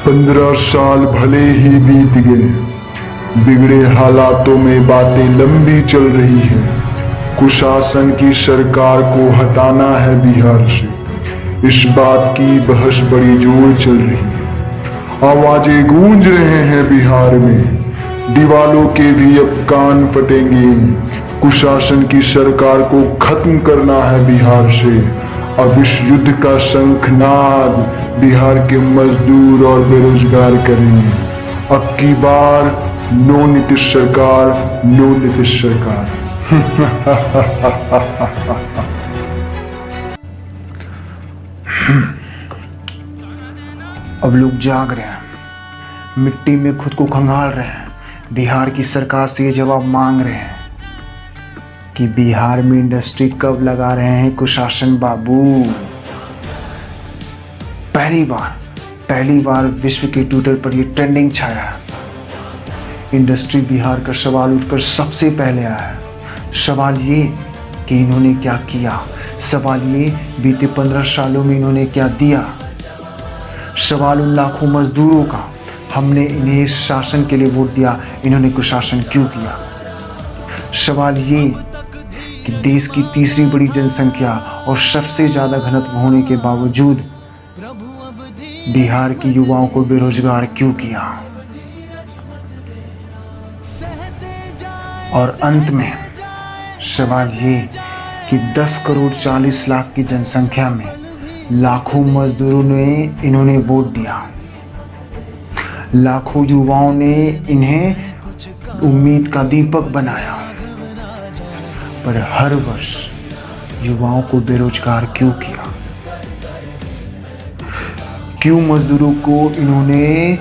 15 साल भले ही बीत गए, बिगड़े हालातों में बातें लंबी चल रही है। कुशासन की सरकार को हटाना है बिहार से, इस बात की बहस बड़ी जोर चल रही है। आवाजें गूंज रहे हैं बिहार में, दीवालों के भी अब कान फटेंगे। कुशासन की सरकार को खत्म करना है बिहार से। अब इस युद्ध का शंखनाद बिहार के मजदूर और बेरोजगार करेंगे। अब की बार नो नीतीश सरकार, नो नीतीश सरकार। अब लोग जाग रहे हैं, मिट्टी में खुद को खंगाल रहे हैं, बिहार की सरकार से ये जवाब मांग रहे हैं कि बिहार में इंडस्ट्री कब लगा रहे हैं कुशासन बाबू। पहली बार विश्व के ट्विटर पर ये ट्रेंडिंग छाया। इंडस्ट्री बिहार का सवाल उठकर सबसे पहले आया है। सवाल ये कि इन्होंने क्या किया, सवाल ये बीते 15 सालों में इन्होंने क्या दिया, सवाल उन लाखों मजदूरों का, हमने इन्हें शासन के लिए वोट दिया, इन्होंने कुशासन क्यों किया। सवाल ये कि देश की तीसरी बड़ी जनसंख्या और सबसे ज्यादा घनत्व होने के बावजूद बिहार के युवाओं को बेरोजगार क्यों किया। और अंत में सवाल ये कि 10 करोड़ 40 लाख की जनसंख्या में लाखों मजदूरों ने इन्होंने वोट दिया, लाखों युवाओं ने इन्हें उम्मीद का दीपक बनाया, पर हर वर्ष युवाओं को बेरोजगार क्यों किया। क्यों मजदूरों को इन्होंने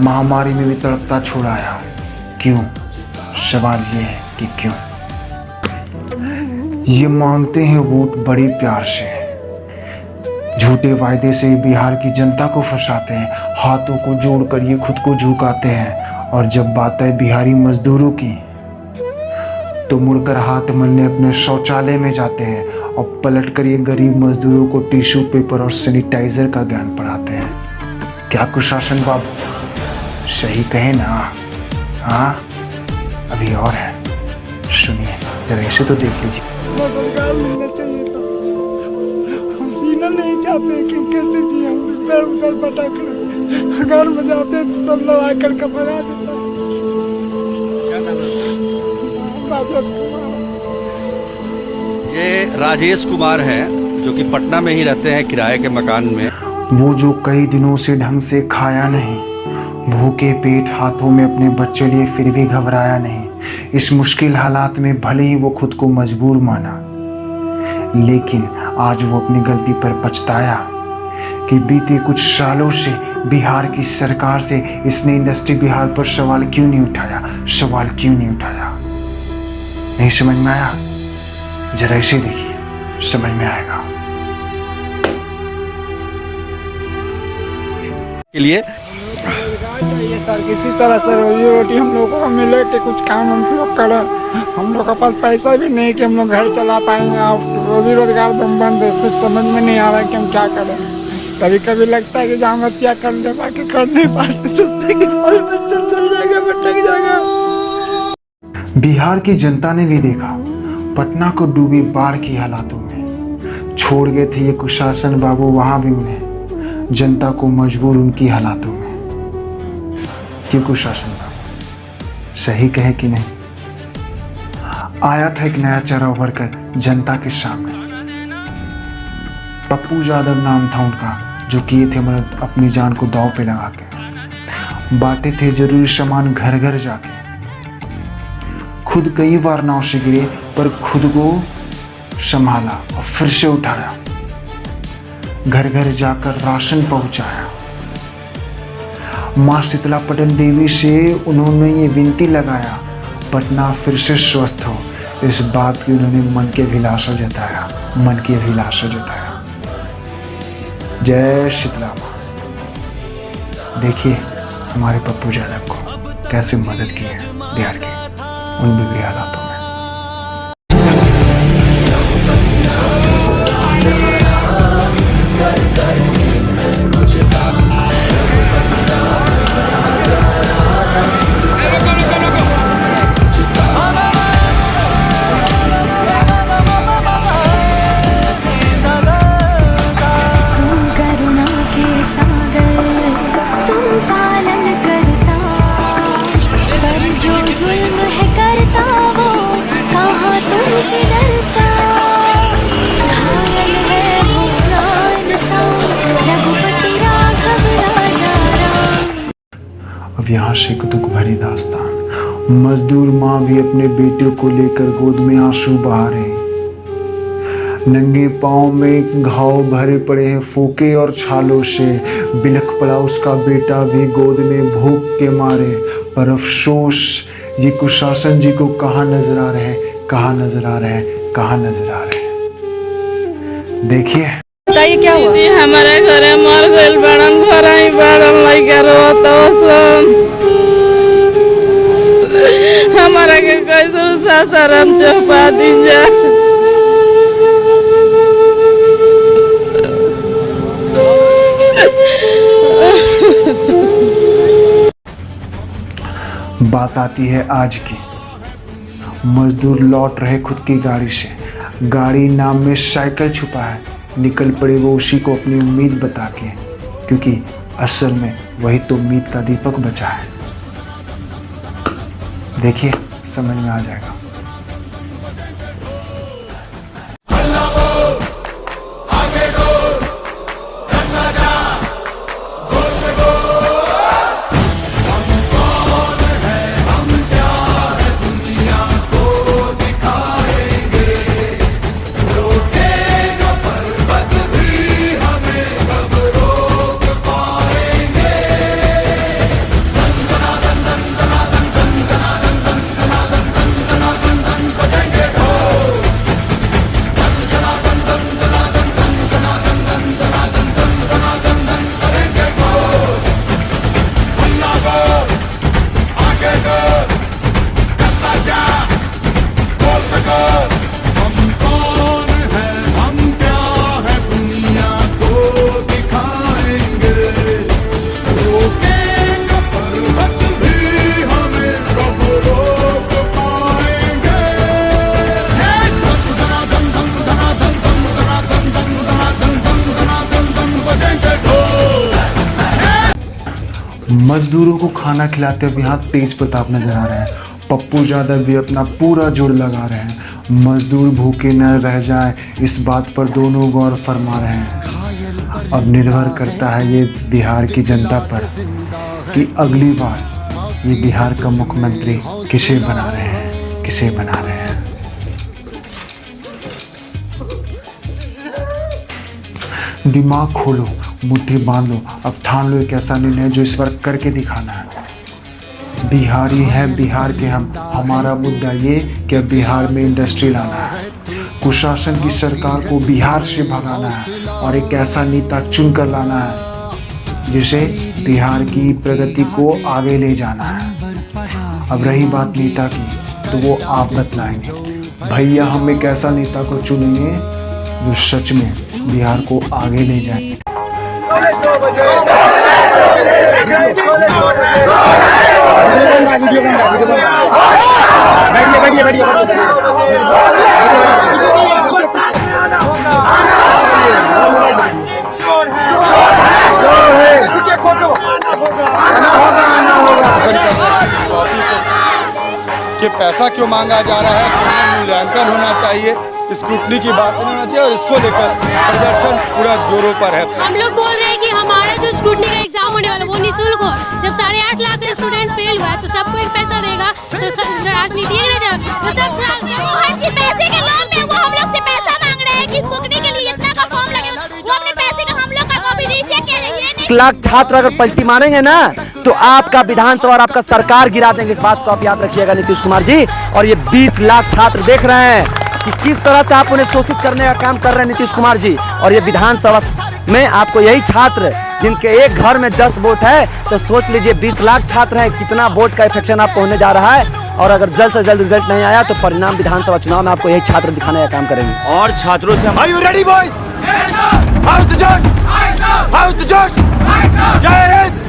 महामारी में भी तड़पता छोड़ाया, क्यों। सवाल ये है कि क्यों। ये मांगते हैं वोट बड़े प्यार से, झूठे वायदे से बिहार की जनता को फंसाते हैं, हाथों को जोड़कर ये खुद को झुकाते हैं, और जब बात है बिहारी मजदूरों की तो मुड़कर हाथ मलने अपने शौचालय में जाते हैं और पलटकर ये गरीब मजदूरों को टिश्यू पेपर और सैनिटाइजर का ज्ञान पढ़ाते हैं। क्या कुशासन बाबू सही कहे ना? हाँ, अभी और है, सुनिए जरा, इसे तो देख लीजिए। रोजगार मिलना चाहिए था, हम जीना नहीं चाहते कि कैसे जिए, हम इधर उधर भटक रहे, घर में जाते तो सब लड़ाई करके भगा देता। राजेश कुमार। ये राजेश कुमार हैं जो कि पटना में ही रहते हैं किराए के मकान में। वो जो कई दिनों से ढंग से खाया नहीं, भूखे पेट हाथों में अपने बच्चे लिए फिर भी घबराया नहीं। इस मुश्किल हालात में भले ही वो खुद को मजबूर माना, लेकिन आज वो अपनी गलती पर पछताया कि बीते कुछ सालों से बिहार की सरकार से इसने इंडस्ट्री बिहार पर सवाल क्यों नहीं उठाया, सवाल क्यों नहीं उठाया। नहीं समझ में आया? जरा इसे देखिए, समझ में आएगा। के लिए चाहिए सर, किसी तरह से रोजी रोटी हम लोगों को मिले कि कुछ काम हम लोग करें। हम लोग के पास पैसा भी नहीं कि हम लोग घर चला पाएंगे, और रोजी रोजगार दम बंद है, कुछ समझ में नहीं आ रहा है कि हम क्या करें। कभी कभी लगता है कि जहाँ हत्या कर ले, बाकी कर नहीं पाते, सोचते कि बच्चा चल जाएगा, भटक जाएगा। बिहार की जनता ने भी देखा पटना को डूबी बाढ़ की हालातों में, छोड़ गए थे ये कुशासन बाबू वहां भी उन्हें जनता को मजबूर उनकी हालातों में। क्यों कुशासन बाबू सही कहे कि नहीं? आया था एक नया चेहरा उभर कर जनता के सामने। पप्पू यादव नाम था उनका, जो किए थे मदद अपनी जान को दांव पे लगा के, बांटे थे जरूरी सामान घर घर जाके, खुद कई बार नाव से गिरे पर खुद को संभाला और फिर से उठाया, घर घर जाकर राशन पहुंचाया। मां शीतला पटन देवी से उन्होंने ये विनती लगाया, पटना फिर से स्वस्थ हो, इस बात की उन्होंने मन के अभिलाषा जताया, मन की अभिलाषा जताया। जय शीतला मां। देखिए हमारे पप्पू यादव को कैसे मदद की है बिहार की उन बिगड़ी हालातों में। अब यहाँ से एक दुख भरी दास्तान। मजदूर माँ भी अपने बेटे को लेकर गोद में आंसू बहा रहे। नंगे पाँव में घाव भरे पड़े हैं फोके और छालों से। बिलख पड़ा उसका बेटा भी गोद में भूख के मारे। पर अफसोस ये कुशासन जी को कहाँ नजर आ रहे हैं, कहाँ नजर आ रहे हैं, कहाँ नजर आ रहे हैं। देखिए बताइए क्या हुआ? हमारे घरे मर गइल बड़न घर ही बड़न लइका रोत सन। हमारा के कैसे सासाराम चौपा दिन जा। बात आती है आज की। मजदूर लौट रहे खुद की गाड़ी से। गाड़ी नाम में साइकिल छुपा है। निकल पड़े वो उसी को अपनी उम्मीद बता के, क्योंकि असल में वही तो उम्मीद का दीपक बचा है। देखिए समझ में आ जाएगा। मजदूरों को खाना खिलाते हुए यहाँ तेज प्रताप नजर आ रहे हैं। पप्पू यादव भी अपना पूरा जोर लगा रहे हैं। मजदूर भूखे न रह जाएं, इस बात पर दोनों गौर फरमा रहे हैं। अब निर्भर करता है ये बिहार की जनता पर कि अगली बार ये बिहार का मुख्यमंत्री किसे बना रहे हैं, किसे बना रहे हैं। दिमाग खोलो, मुट्ठी बांध लो, अब ठान लो एक ऐसा निर्णय जो इस बार करके दिखाना है। बिहारी है बिहार के हम। हमारा मुद्दा ये कि बिहार में इंडस्ट्री लाना है, कुशासन की सरकार को बिहार से भगाना है और एक ऐसा नेता चुनकर लाना है जिसे बिहार की प्रगति को आगे ले जाना है। अब रही बात नेता की, तो वो आप बतलाएंगे। भैया हम एक ऐसा नेता को चुनेंगे जो सच में बिहार को आगे ले जाए। कि पैसा क्यों मांगा जा रहा है, मूल्यांकन होना चाहिए, स्क्रूटनी की बात नहीं होना चाहिए और इसको लेकर प्रदर्शन पूरा जोरों पर है। हम लोग बोल रहे हैं कि हमारा जो स्क्रूटनी का एग्जाम होने वाला वो निःशुल्क हो। जब 8.5 लाख स्टूडेंट फेल हुआ है तो सबको एक पैसा देगा, तो राजनीति वो सब हर चीज पैसे के लोग हैं। वो हम लोग से पैसा मांग रहे हैं कि स्क्रूटनी के लिए इतना का फॉर्म लगे, वो अपने पैसे का हम लोग का कॉपी रीचेक किया जाए। 20 लाख छात्र अगर पलटी मारेंगे ना तो आपका विधानसभा और आपका सरकार गिरा देंगे। इस बात को आप याद रखिएगा नीतीश कुमार जी। और ये 20 लाख छात्र देख रहे हैं कि किस तरह से आप उन्हें शोषित करने का काम कर रहे हैं नीतीश कुमार जी। और ये विधानसभा में आपको यही छात्र जिनके एक घर में 10 वोट है, तो सोच लीजिए 20 लाख छात्र हैं, कितना वोट का इफेक्शन आपको होने जा रहा है। और अगर जल्द से जल्द रिजल्ट नहीं आया तो परिणाम विधानसभा चुनाव में आपको यही छात्र दिखाने का काम करेंगे। और छात्रों से Are you ready, boys? How's the judge? How's the judge? जय हिंद।